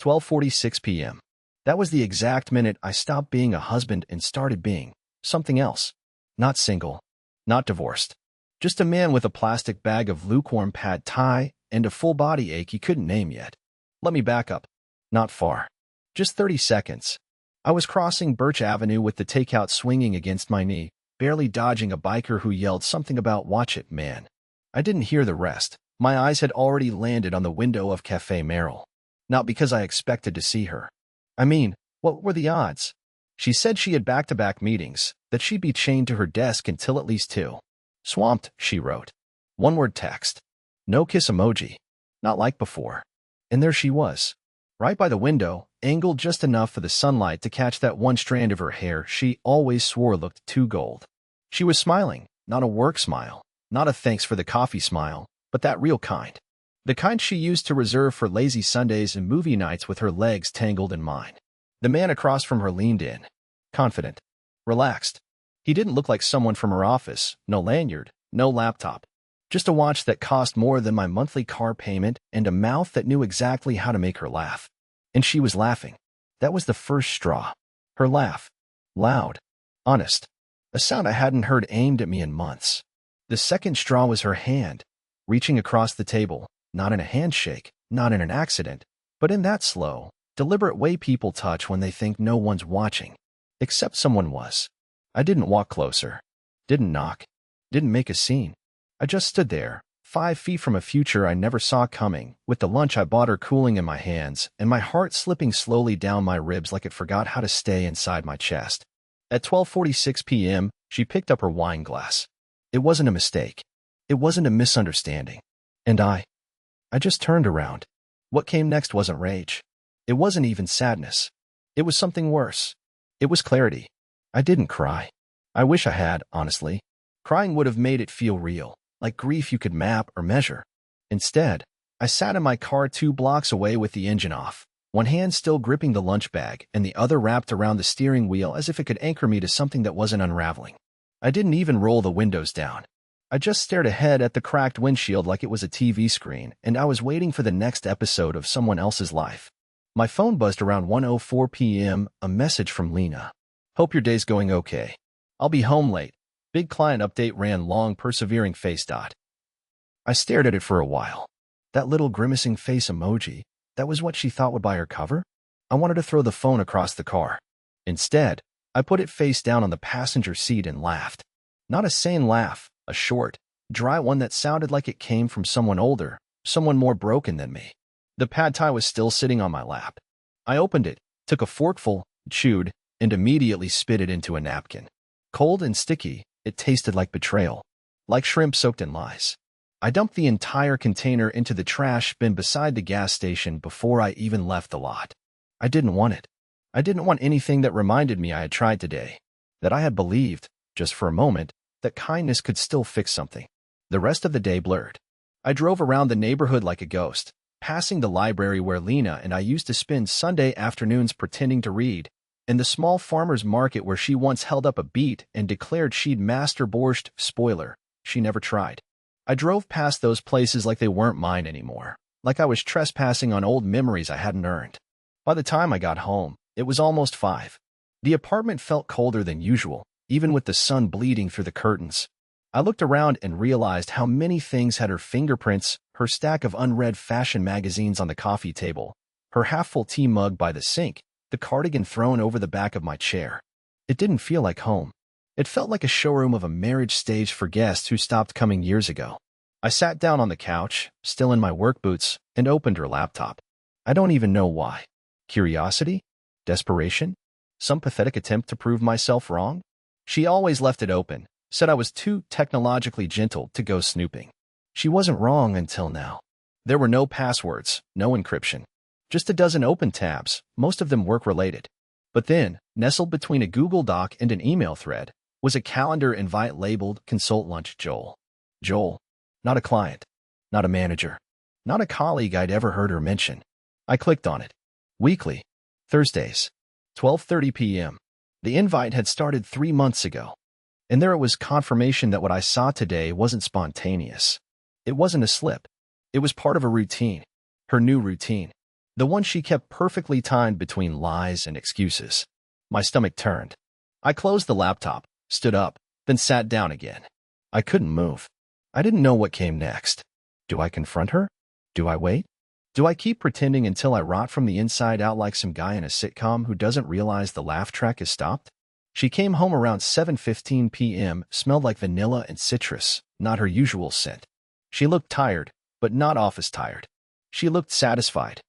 12:46 p.m. That was the exact minute I stopped being a husband and started being something else. Not single, not divorced. Just a man with a plastic bag of lukewarm pad thai and a full body ache he couldn't name yet. Let me back up. Not far. Just 30 seconds. I was crossing Birch Avenue with the takeout swinging against my knee, barely dodging a biker who yelled something about "Watch it, man." I didn't hear the rest. My eyes had already landed on the window of Cafe Merrill. Not because I expected to see her. I mean, what were the odds? She said she had back-to-back meetings, that she'd be chained to her desk until at least 2. Swamped, she wrote. One-word text. No kiss emoji. Not like before. And there she was. Right by the window, angled just enough for the sunlight to catch that one strand of her hair she always swore looked too gold. She was smiling, not a work smile, not a thanks for the coffee smile, but that real kind. The kind she used to reserve for lazy Sundays and movie nights with her legs tangled in mine. The man across from her leaned in. Confident. Relaxed. He didn't look like someone from her office, no lanyard, no laptop. Just a watch that cost more than my monthly car payment and a mouth that knew exactly how to make her laugh. And she was laughing. That was the first straw. Her laugh. Loud. Honest. A sound I hadn't heard aimed at me in months. The second straw was her hand, reaching across the table, not in a handshake, not in an accident, but in that slow, deliberate way people touch when they think no one's watching. Except someone was. I didn't walk closer. Didn't knock. Didn't make a scene. I just stood there, 5 feet from a future I never saw coming, with the lunch I bought her cooling in my hands, and my heart slipping slowly down my ribs like it forgot how to stay inside my chest. At 12:46 p.m., she picked up her wine glass. It wasn't a mistake. It wasn't a misunderstanding. And I just turned around. What came next wasn't rage. It wasn't even sadness. It was something worse. It was clarity. I didn't cry. I wish I had, honestly. Crying would have made it feel real, like grief you could map or measure. Instead, I sat in my car 2 blocks away with the engine off, one hand still gripping the lunch bag and the other wrapped around the steering wheel as if it could anchor me to something that wasn't unraveling. I didn't even roll the windows down. I just stared ahead at the cracked windshield like it was a TV screen, and I was waiting for the next episode of someone else's life. My phone buzzed around 1:04 p.m., a message from Lena. Hope your day's going okay. I'll be home late. Big client update ran long, persevering face dot. I stared at it for a while. That little grimacing face emoji, that was what she thought would buy her cover? I wanted to throw the phone across the car. Instead, I put it face down on the passenger seat and laughed. Not a sane laugh, a short, dry one that sounded like it came from someone older, someone more broken than me. The pad thai was still sitting on my lap. I opened it, took a forkful, chewed, and immediately spit it into a napkin. Cold and sticky, it tasted like betrayal, like shrimp soaked in lies. I dumped the entire container into the trash bin beside the gas station before I even left the lot. I didn't want it. I didn't want anything that reminded me I had tried today, that I had believed, just for a moment, that kindness could still fix something. The rest of the day blurred. I drove around the neighborhood like a ghost, passing the library where Lena and I used to spend Sunday afternoons pretending to read, and the small farmer's market where she once held up a beet and declared she'd master borscht. Spoiler, she never tried. I drove past those places like they weren't mine anymore, like I was trespassing on old memories I hadn't earned. By the time I got home, it was almost 5. The apartment felt colder than usual, even with the sun bleeding through the curtains. I looked around and realized how many things had her fingerprints, her stack of unread fashion magazines on the coffee table, her half-full tea mug by the sink, the cardigan thrown over the back of my chair. It didn't feel like home. It felt like a showroom of a marriage staged for guests who stopped coming years ago. I sat down on the couch, still in my work boots, and opened her laptop. I don't even know why. Curiosity? Desperation? Some pathetic attempt to prove myself wrong? She always left it open, said I was too technologically gentle to go snooping. She wasn't wrong until now. There were no passwords, no encryption. Just a dozen open tabs, most of them work-related. But then, nestled between a Google Doc and an email thread, was a calendar invite labeled Consult Lunch Joel. Joel. Not a client. Not a manager. Not a colleague I'd ever heard her mention. I clicked on it. Weekly. Thursdays. 12:30 p.m. The invite had started 3 months ago. And there it was, confirmation that what I saw today wasn't spontaneous. It wasn't a slip. It was part of a routine. Her new routine. The one she kept perfectly timed between lies and excuses. My stomach turned. I closed the laptop, stood up, then sat down again. I couldn't move. I didn't know what came next. Do I confront her? Do I wait? Do I keep pretending until I rot from the inside out like some guy in a sitcom who doesn't realize the laugh track is stopped? She came home around 7:15 p.m., smelled like vanilla and citrus, not her usual scent. She looked tired, but not office tired. She looked satisfied.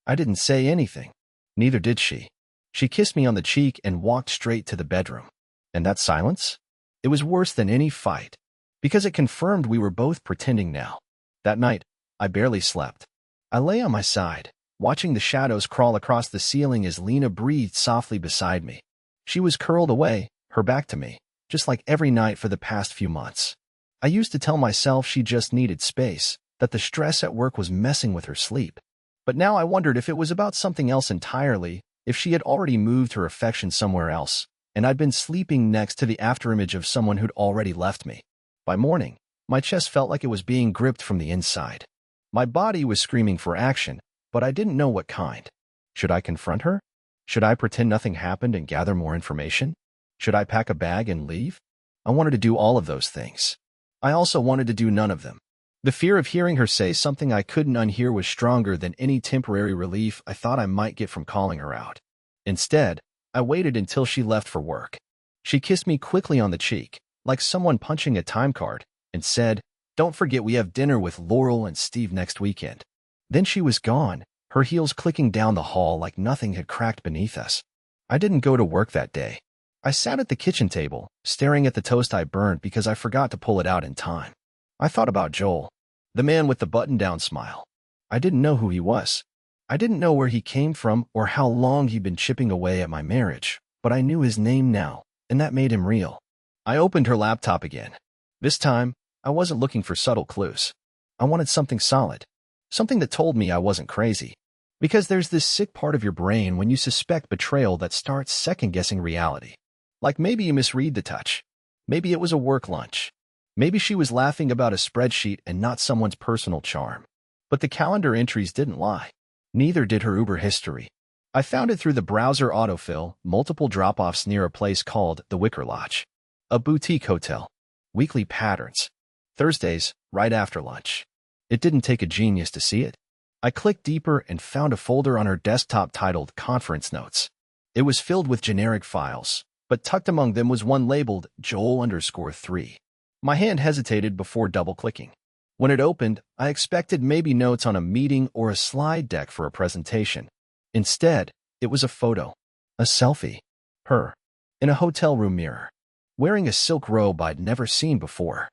I didn't say anything. Neither did she. She kissed me on the cheek and walked straight to the bedroom. And that silence? It was worse than any fight, because it confirmed we were both pretending now. That night, I barely slept. I lay on my side, watching the shadows crawl across the ceiling as Lena breathed softly beside me. She was curled away, her back to me, just like every night for the past few months. I used to tell myself she just needed space, that the stress at work was messing with her sleep. But now I wondered if it was about something else entirely, if she had already moved her affection somewhere else, and I'd been sleeping next to the afterimage of someone who'd already left me. By morning, my chest felt like it was being gripped from the inside. My body was screaming for action, but I didn't know what kind. Should I confront her? Should I pretend nothing happened and gather more information? Should I pack a bag and leave? I wanted to do all of those things. I also wanted to do none of them. The fear of hearing her say something I couldn't unhear was stronger than any temporary relief I thought I might get from calling her out. Instead, I waited until she left for work. She kissed me quickly on the cheek, like someone punching a time card, and said, "Don't forget we have dinner with Laurel and Steve next weekend." Then she was gone, her heels clicking down the hall like nothing had cracked beneath us. I didn't go to work that day. I sat at the kitchen table, staring at the toast I burned because I forgot to pull it out in time. I thought about Joel, the man with the button-down smile. I didn't know who he was. I didn't know where he came from or how long he'd been chipping away at my marriage, but I knew his name now, and that made him real. I opened her laptop again. This time, I wasn't looking for subtle clues. I wanted something solid, something that told me I wasn't crazy. Because there's this sick part of your brain when you suspect betrayal that starts second-guessing reality. Like maybe you misread the touch. Maybe it was a work lunch. Maybe she was laughing about a spreadsheet and not someone's personal charm. But the calendar entries didn't lie. Neither did her Uber history. I found it through the browser autofill, multiple drop-offs near a place called the Wicker Lodge, a boutique hotel. Weekly patterns. Thursdays, right after lunch. It didn't take a genius to see it. I clicked deeper and found a folder on her desktop titled Conference Notes. It was filled with generic files, but tucked among them was one labeled Joel_3. My hand hesitated before double-clicking. When it opened, I expected maybe notes on a meeting or a slide deck for a presentation. Instead, it was a photo, a selfie. Her, in a hotel room mirror, wearing a silk robe I'd never seen before.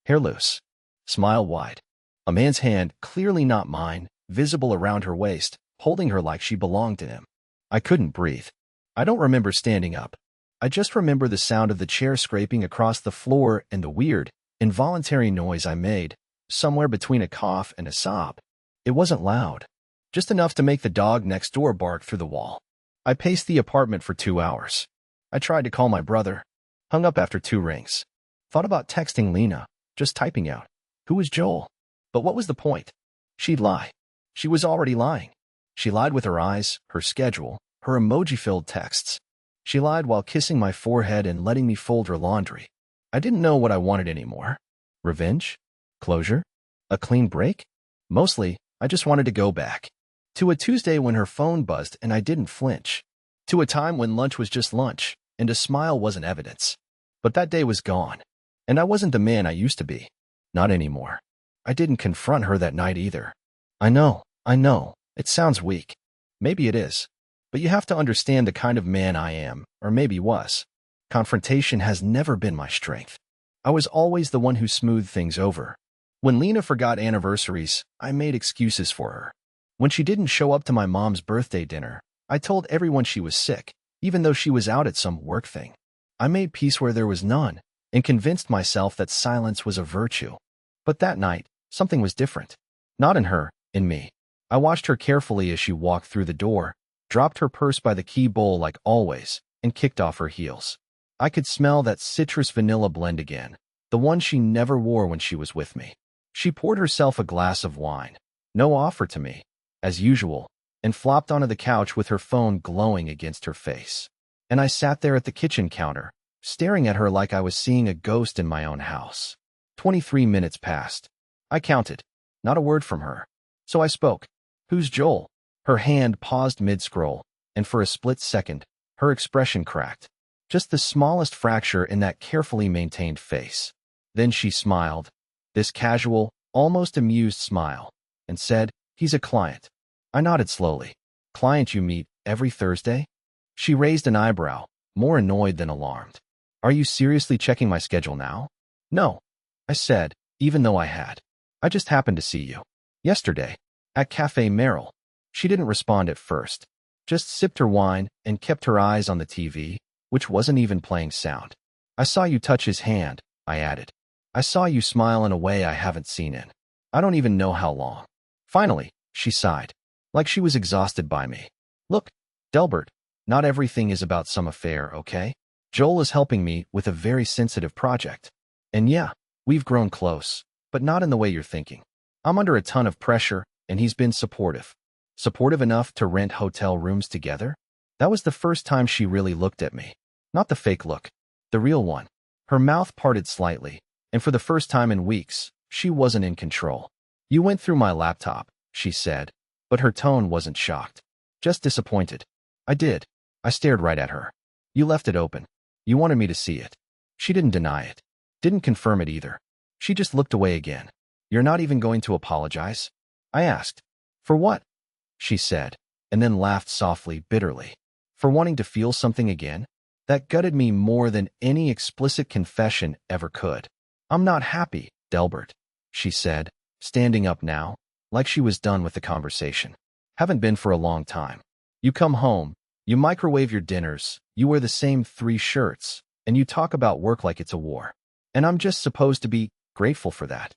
Hair loose, smile wide. A man's hand, clearly not mine, visible around her waist, holding her like she belonged to him. I couldn't breathe. I don't remember standing up. I just remember the sound of the chair scraping across the floor and the weird, involuntary noise I made, somewhere between a cough and a sob. It wasn't loud, just enough to make the dog next door bark through the wall. I paced the apartment for 2 hours. I tried to call my brother, hung up after 2 rings. Thought about texting Lena, just typing out, "Who is Joel?" But what was the point? She'd lie. She was already lying. She lied with her eyes, her schedule, her emoji-filled texts. She lied while kissing my forehead and letting me fold her laundry. I didn't know what I wanted anymore. Revenge? Closure? A clean break? Mostly, I just wanted to go back. To a Tuesday when her phone buzzed and I didn't flinch. To a time when lunch was just lunch, and a smile wasn't evidence. But that day was gone. And I wasn't the man I used to be. Not anymore. I didn't confront her that night either. I know, it sounds weak. Maybe it is. But you have to understand the kind of man I am, or maybe was. Confrontation has never been my strength. I was always the one who smoothed things over. When Lena forgot anniversaries, I made excuses for her. When she didn't show up to my mom's birthday dinner, I told everyone she was sick, even though she was out at some work thing. I made peace where there was none, and convinced myself that silence was a virtue. But that night, something was different. Not in her, in me. I watched her carefully as she walked through the door, dropped her purse by the key bowl like always, and kicked off her heels. I could smell that citrus vanilla blend again, the one she never wore when she was with me. She poured herself a glass of wine. No offer to me, as usual, and flopped onto the couch with her phone glowing against her face. And I sat there at the kitchen counter, staring at her like I was seeing a ghost in my own house. 23 minutes passed. I counted. Not a word from her. So I spoke. "Who's Joel?" Her hand paused mid-scroll, and for a split second, her expression cracked. Just the smallest fracture in that carefully maintained face. Then she smiled, this casual, almost amused smile, and said, "He's a client." I nodded slowly. "Client you meet every Thursday?" She raised an eyebrow, more annoyed than alarmed. "Are you seriously checking my schedule now?" "No," I said, even though I had. "I just happened to see you. Yesterday. At Cafe Merrill." She didn't respond at first, just sipped her wine and kept her eyes on the TV, which wasn't even playing sound. "I saw you touch his hand," I added. "I saw you smile in a way I haven't seen in I don't even know how long." Finally, she sighed, like she was exhausted by me. "Look, Delbert, not everything is about some affair, okay? Joel is helping me with a very sensitive project. And yeah, we've grown close, but not in the way you're thinking. I'm under a ton of pressure, and he's been supportive. Supportive enough to rent hotel rooms together?" That was the first time she really looked at me. Not the fake look, the real one. Her mouth parted slightly, and for the first time in weeks, she wasn't in control. "You went through my laptop," she said, but her tone wasn't shocked, just disappointed. "I did." I stared right at her. "You left it open. You wanted me to see it." She didn't deny it. Didn't confirm it either. She just looked away again. "You're not even going to apologize?" I asked. "For what?" she said, and then laughed softly, bitterly. "For wanting to feel something again?" That gutted me more than any explicit confession ever could. "I'm not happy, Delbert," she said, standing up now, like she was done with the conversation. "Haven't been for a long time. You come home, you microwave your dinners, you wear the same 3 shirts, and you talk about work like it's a war. And I'm just supposed to be grateful for that."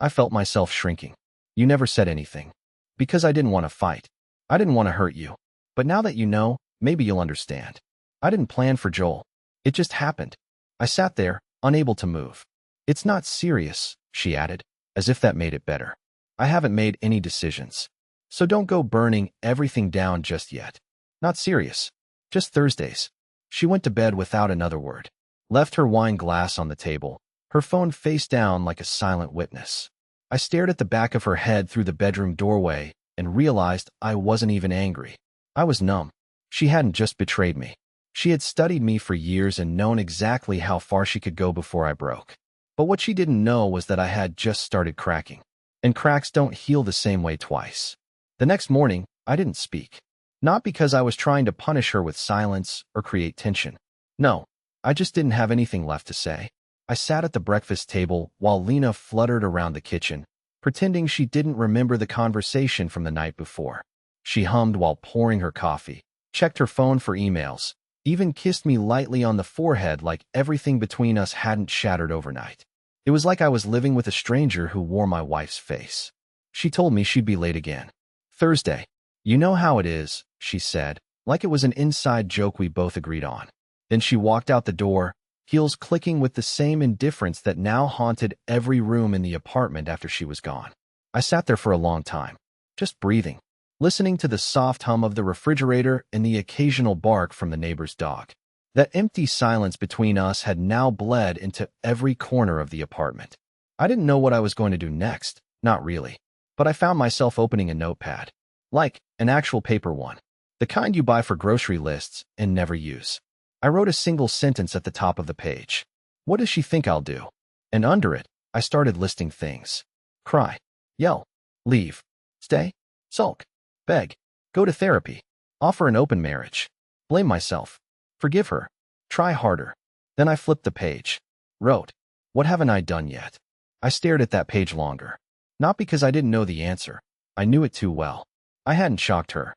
I felt myself shrinking. "You never said anything. Because I didn't want to fight. I didn't want to hurt you. But now that you know, maybe you'll understand. I didn't plan for Joel. It just happened." I sat there, unable to move. "It's not serious," she added, as if that made it better. "I haven't made any decisions. So don't go burning everything down just yet. Not serious. Just Thursdays." She went to bed without another word. Left her wine glass on the table, her phone face down like a silent witness. I stared at the back of her head through the bedroom doorway and realized I wasn't even angry. I was numb. She hadn't just betrayed me. She had studied me for years and known exactly how far she could go before I broke. But what she didn't know was that I had just started cracking. And cracks don't heal the same way twice. The next morning, I didn't speak. Not because I was trying to punish her with silence or create tension. No, I just didn't have anything left to say. I sat at the breakfast table while Lena fluttered around the kitchen, pretending she didn't remember the conversation from the night before. She hummed while pouring her coffee, checked her phone for emails, even kissed me lightly on the forehead like everything between us hadn't shattered overnight. It was like I was living with a stranger who wore my wife's face. She told me she'd be late again. "Thursday. You know how it is," she said, like it was an inside joke we both agreed on. Then she walked out the door, heels clicking with the same indifference that now haunted every room in the apartment after she was gone. I sat there for a long time, just breathing, listening to the soft hum of the refrigerator and the occasional bark from the neighbor's dog. That empty silence between us had now bled into every corner of the apartment. I didn't know what I was going to do next, not really, but I found myself opening a notepad. Like an actual paper one. The kind you buy for grocery lists and never use. I wrote a single sentence at the top of the page. What does she think I'll do? And under it, I started listing things. Cry. Yell. Leave. Stay. Sulk. Beg. Go to therapy. Offer an open marriage. Blame myself. Forgive her. Try harder. Then I flipped the page. Wrote. What haven't I done yet? I stared at that page longer. Not because I didn't know the answer. I knew it too well. I hadn't shocked her.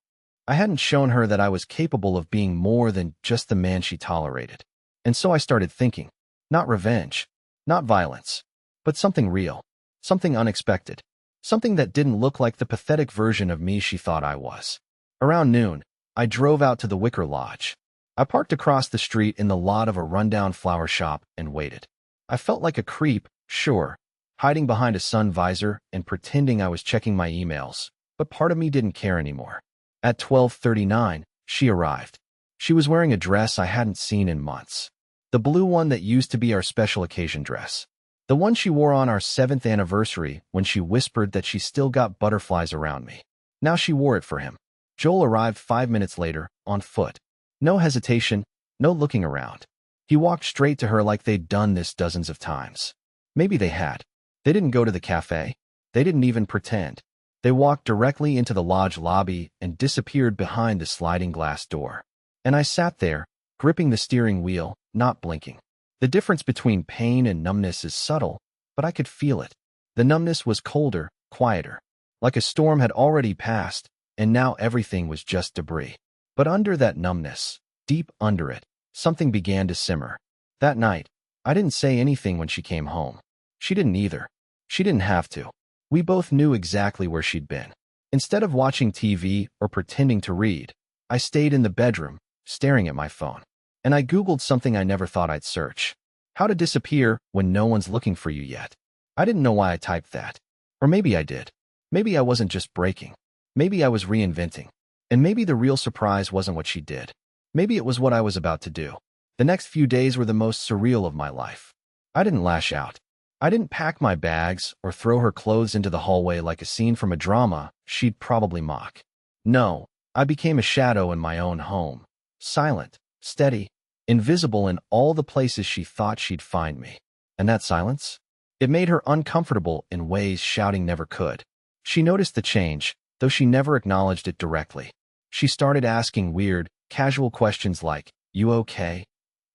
I hadn't shown her that I was capable of being more than just the man she tolerated. And so I started thinking. Not revenge. Not violence. But something real. Something unexpected. Something that didn't look like the pathetic version of me she thought I was. Around noon, I drove out to the Wicker Lodge. I parked across the street in the lot of a rundown flower shop and waited. I felt like a creep, sure, hiding behind a sun visor and pretending I was checking my emails, but part of me didn't care anymore. At 12:39, she arrived. She was wearing a dress I hadn't seen in months. The blue one that used to be our special occasion dress. The one she wore on our 7th anniversary when she whispered that she still got butterflies around me. Now she wore it for him. Joel arrived 5 minutes later, on foot. No hesitation, no looking around. He walked straight to her like they'd done this dozens of times. Maybe they had. They didn't go to the cafe. They didn't even pretend. They walked directly into the lodge lobby and disappeared behind the sliding glass door. And I sat there, gripping the steering wheel, not blinking. The difference between pain and numbness is subtle, but I could feel it. The numbness was colder, quieter. Like a storm had already passed, and now everything was just debris. But under that numbness, deep under it, something began to simmer. That night, I didn't say anything when she came home. She didn't either. She didn't have to. We both knew exactly where she'd been. Instead of watching TV or pretending to read, I stayed in the bedroom, staring at my phone. And I Googled something I never thought I'd search. How to disappear when no one's looking for you yet. I didn't know why I typed that. Or maybe I did. Maybe I wasn't just breaking. Maybe I was reinventing. And maybe the real surprise wasn't what she did. Maybe it was what I was about to do. The next few days were the most surreal of my life. I didn't lash out. I didn't pack my bags or throw her clothes into the hallway like a scene from a drama she'd probably mock. No, I became a shadow in my own home. Silent, steady, invisible in all the places she thought she'd find me. And that silence? It made her uncomfortable in ways shouting never could. She noticed the change, though she never acknowledged it directly. She started asking weird, casual questions like, "You okay?"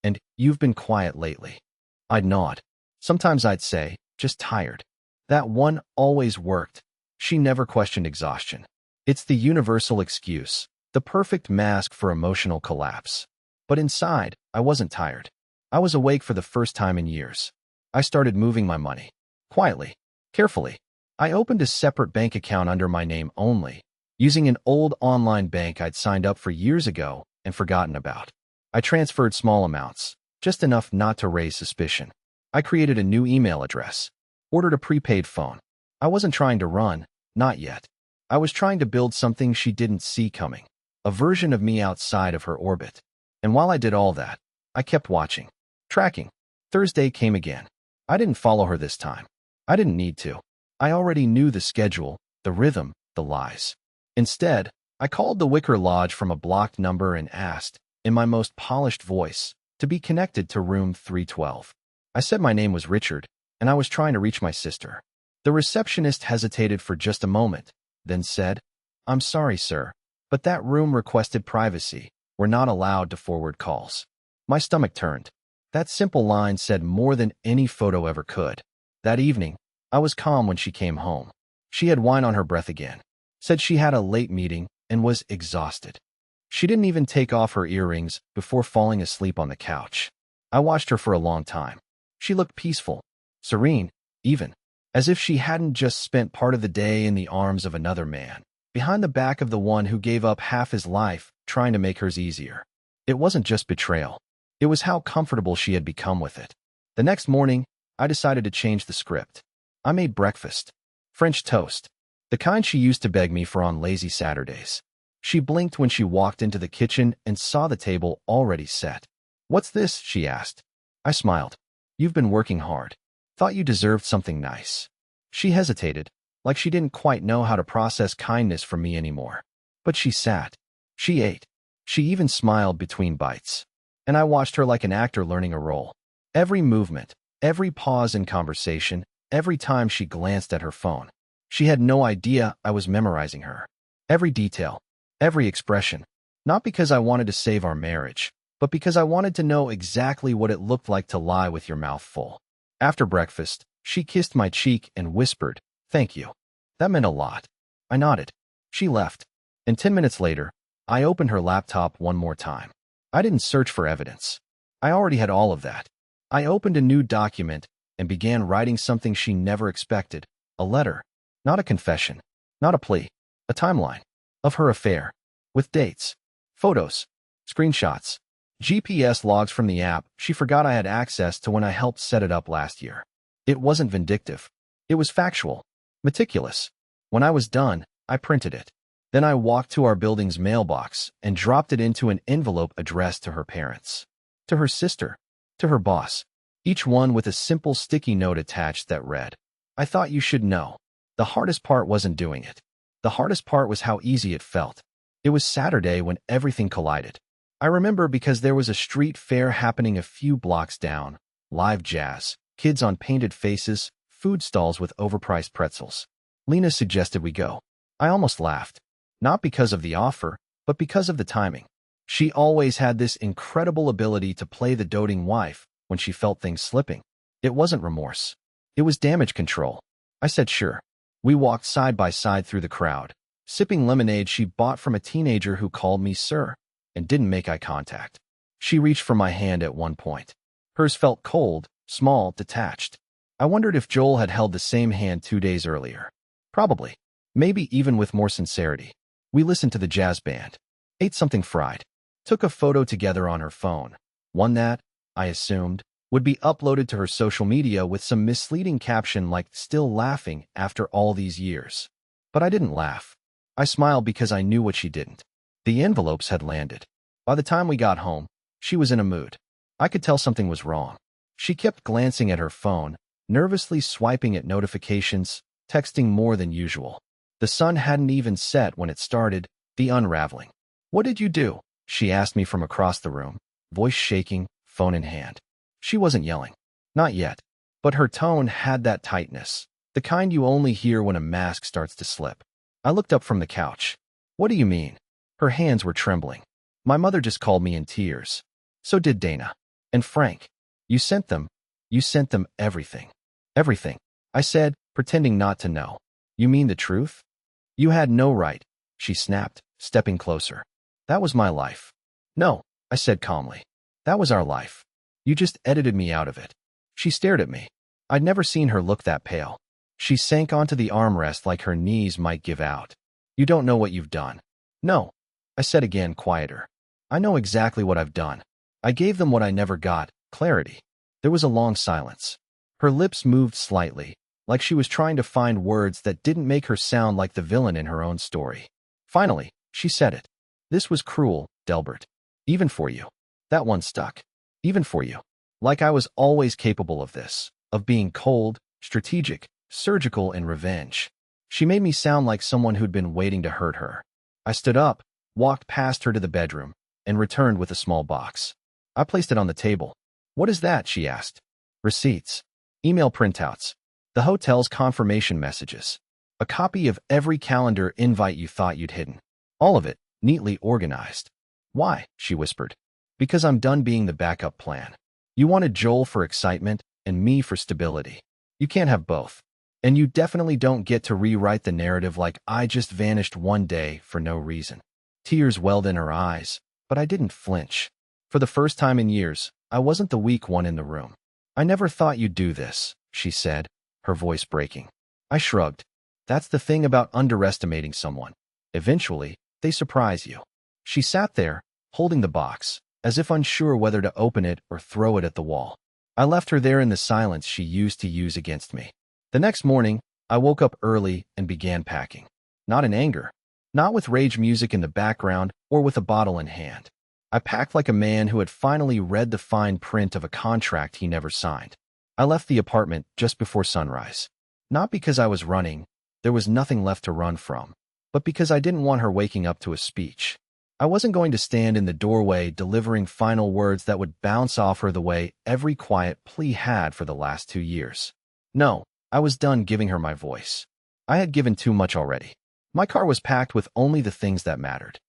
And "You've been quiet lately." I'd nod. Sometimes I'd say, "Just tired." That one always worked. She never questioned exhaustion. It's the universal excuse, the perfect mask for emotional collapse. But inside, I wasn't tired. I was awake for the first time in years. I started moving my money. Quietly. Carefully. I opened a separate bank account under my name only, using an old online bank I'd signed up for years ago and forgotten about. I transferred small amounts, just enough not to raise suspicion. I created a new email address, ordered a prepaid phone. I wasn't trying to run, not yet. I was trying to build something she didn't see coming, a version of me outside of her orbit. And while I did all that, I kept watching, tracking. Thursday came again. I didn't follow her this time. I didn't need to. I already knew the schedule, the rhythm, the lies. Instead, I called the Wicker Lodge from a blocked number and asked, in my most polished voice, to be connected to room 312. I said my name was Richard, and I was trying to reach my sister. The receptionist hesitated for just a moment, then said, "I'm sorry, sir, but that room requested privacy. We're not allowed to forward calls." My stomach turned. That simple line said more than any photo ever could. That evening, I was calm when she came home. She had wine on her breath again, said she had a late meeting and was exhausted. She didn't even take off her earrings before falling asleep on the couch. I watched her for a long time. She looked peaceful, serene, even, as if she hadn't just spent part of the day in the arms of another man, behind the back of the one who gave up half his life trying to make hers easier. It wasn't just betrayal. It was how comfortable she had become with it. The next morning, I decided to change the script. I made breakfast. French toast. The kind she used to beg me for on lazy Saturdays. She blinked when she walked into the kitchen and saw the table already set. "What's this?" she asked. I smiled. "You've been working hard. Thought you deserved something nice." She hesitated, like she didn't quite know how to process kindness from me anymore. But she sat. She ate. She even smiled between bites. And I watched her like an actor learning a role. Every movement, every pause in conversation, every time she glanced at her phone. She had no idea I was memorizing her. Every detail, every expression. Not because I wanted to save our marriage, but because I wanted to know exactly what it looked like to lie with your mouth full. After breakfast, she kissed my cheek and whispered, "Thank you." That meant a lot. I nodded. She left. And 10 minutes later, I opened her laptop one more time. I didn't search for evidence. I already had all of that. I opened a new document and began writing something she never expected. A letter. Not a confession. Not a plea. A timeline. Of her affair. With dates. Photos. Screenshots. GPS logs from the app she forgot I had access to when I helped set it up last year. It wasn't vindictive. It was factual. Meticulous. When I was done, I printed it. Then I walked to our building's mailbox and dropped it into an envelope addressed to her parents, to her sister, to her boss, each one with a simple sticky note attached that read, "I thought you should know." The hardest part wasn't doing it. The hardest part was how easy it felt. It was Saturday when everything collided. I remember because there was a street fair happening a few blocks down, live jazz, kids on painted faces, food stalls with overpriced pretzels. Lena suggested we go. I almost laughed. Not because of the offer, but because of the timing. She always had this incredible ability to play the doting wife when she felt things slipping. It wasn't remorse. It was damage control. I said sure. We walked side by side through the crowd, sipping lemonade she bought from a teenager who called me sir and didn't make eye contact. She reached for my hand at one point. Hers felt cold, small, detached. I wondered if Joel had held the same hand 2 days earlier. Probably. Maybe even with more sincerity. We listened to the jazz band, ate something fried, took a photo together on her phone, one that, I assumed, would be uploaded to her social media with some misleading caption like "still laughing after all these years." But I didn't laugh. I smiled because I knew what she didn't. The envelopes had landed. By the time we got home, she was in a mood. I could tell something was wrong. She kept glancing at her phone, nervously swiping at notifications, texting more than usual. The sun hadn't even set when it started, the unraveling. "What did you do?" she asked me from across the room, voice shaking, phone in hand. She wasn't yelling. Not yet. But her tone had that tightness, the kind you only hear when a mask starts to slip. I looked up from the couch. "What do you mean?" Her hands were trembling. "My mother just called me in tears. So did Dana. And Frank. You sent them everything." "Everything," I said, pretending not to know. "You mean the truth?" "You had no right," she snapped, stepping closer. "That was my life." "No," I said calmly. "That was our life. You just edited me out of it." She stared at me. I'd never seen her look that pale. She sank onto the armrest like her knees might give out. "You don't know what you've done." "No," I said again, quieter. "I know exactly what I've done." I gave them what I never got, clarity. There was a long silence. Her lips moved slightly, like she was trying to find words that didn't make her sound like the villain in her own story. Finally, she said it. "This was cruel, Delbert. Even for you." That one stuck. Even for you. Like I was always capable of this, of being cold, strategic, surgical in revenge. She made me sound like someone who'd been waiting to hurt her. I stood up, walked past her to the bedroom, and returned with a small box. I placed it on the table. "What is that?" she asked. "Receipts. Email printouts. The hotel's confirmation messages. A copy of every calendar invite you thought you'd hidden. All of it, neatly organized." "Why?" she whispered. "Because I'm done being the backup plan. You wanted Joel for excitement and me for stability. You can't have both. And you definitely don't get to rewrite the narrative like I just vanished one day for no reason." Tears welled in her eyes, but I didn't flinch. For the first time in years, I wasn't the weak one in the room. "I never thought you'd do this," she said, her voice breaking. I shrugged. That's the thing about underestimating someone. Eventually, they surprise you. She sat there, holding the box, as if unsure whether to open it or throw it at the wall. I left her there in the silence she used to use against me. The next morning, I woke up early and began packing. Not in anger. Not with rage music in the background or with a bottle in hand. I packed like a man who had finally read the fine print of a contract he never signed. I left the apartment just before sunrise. Not because I was running, there was nothing left to run from, but because I didn't want her waking up to a speech. I wasn't going to stand in the doorway delivering final words that would bounce off her the way every quiet plea had for the last 2 years. No, I was done giving her my voice. I had given too much already. My car was packed with only the things that mattered.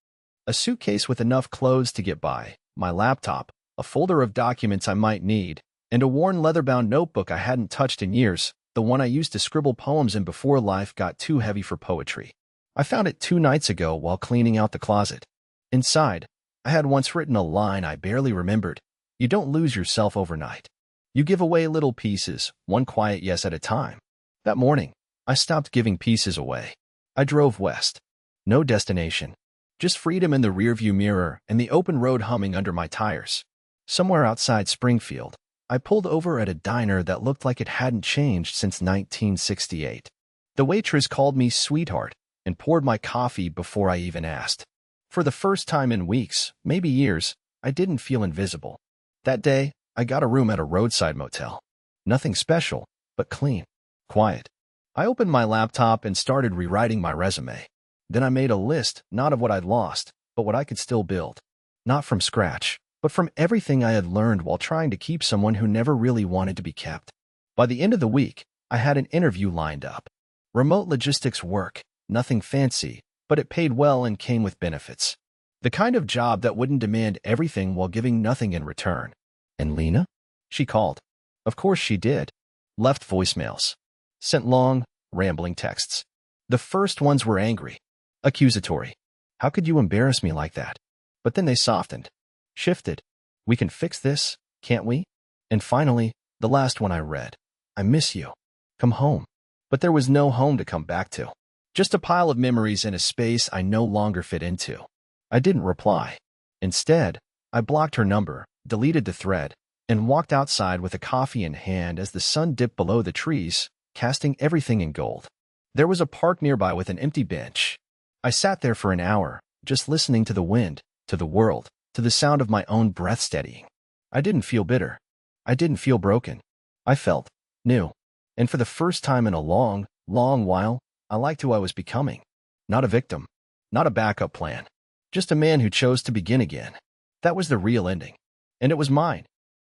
A suitcase with enough clothes to get by, my laptop, a folder of documents I might need, and a worn leather-bound notebook I hadn't touched in years, the one I used to scribble poems in before life got too heavy for poetry. I found it 2 nights ago while cleaning out the closet. Inside, I had once written a line I barely remembered. You don't lose yourself overnight. You give away little pieces, one quiet yes at a time. That morning, I stopped giving pieces away. I drove west. No destination. Just freedom in the rearview mirror and the open road humming under my tires. Somewhere outside Springfield, I pulled over at a diner that looked like it hadn't changed since 1968. The waitress called me sweetheart, and poured my coffee before I even asked. For the first time in weeks, maybe years, I didn't feel invisible. That day, I got a room at a roadside motel. Nothing special, but clean, quiet. I opened my laptop and started rewriting my resume. Then I made a list, not of what I'd lost, but what I could still build. Not from scratch, but from everything I had learned while trying to keep someone who never really wanted to be kept. By the end of the week, I had an interview lined up. Remote logistics work, nothing fancy, but it paid well and came with benefits. The kind of job that wouldn't demand everything while giving nothing in return. And Lena? She called. Of course she did. Left voicemails. Sent long, rambling texts. The first ones were angry. Accusatory. How could you embarrass me like that? But then they softened. Shifted. We can fix this, can't we? And finally, the last one I read. I miss you. Come home. But there was no home to come back to. Just a pile of memories in a space I no longer fit into. I didn't reply. Instead, I blocked her number, deleted the thread, and walked outside with a coffee in hand as the sun dipped below the trees, casting everything in gold. There was a park nearby with an empty bench. I sat there for an hour, just listening to the wind, to the world, to the sound of my own breath steadying. I didn't feel bitter. I didn't feel broken. I felt new. And for the first time in a long, long while, I liked who I was becoming. Not a victim. Not a backup plan. Just a man who chose to begin again. That was the real ending. And it was mine.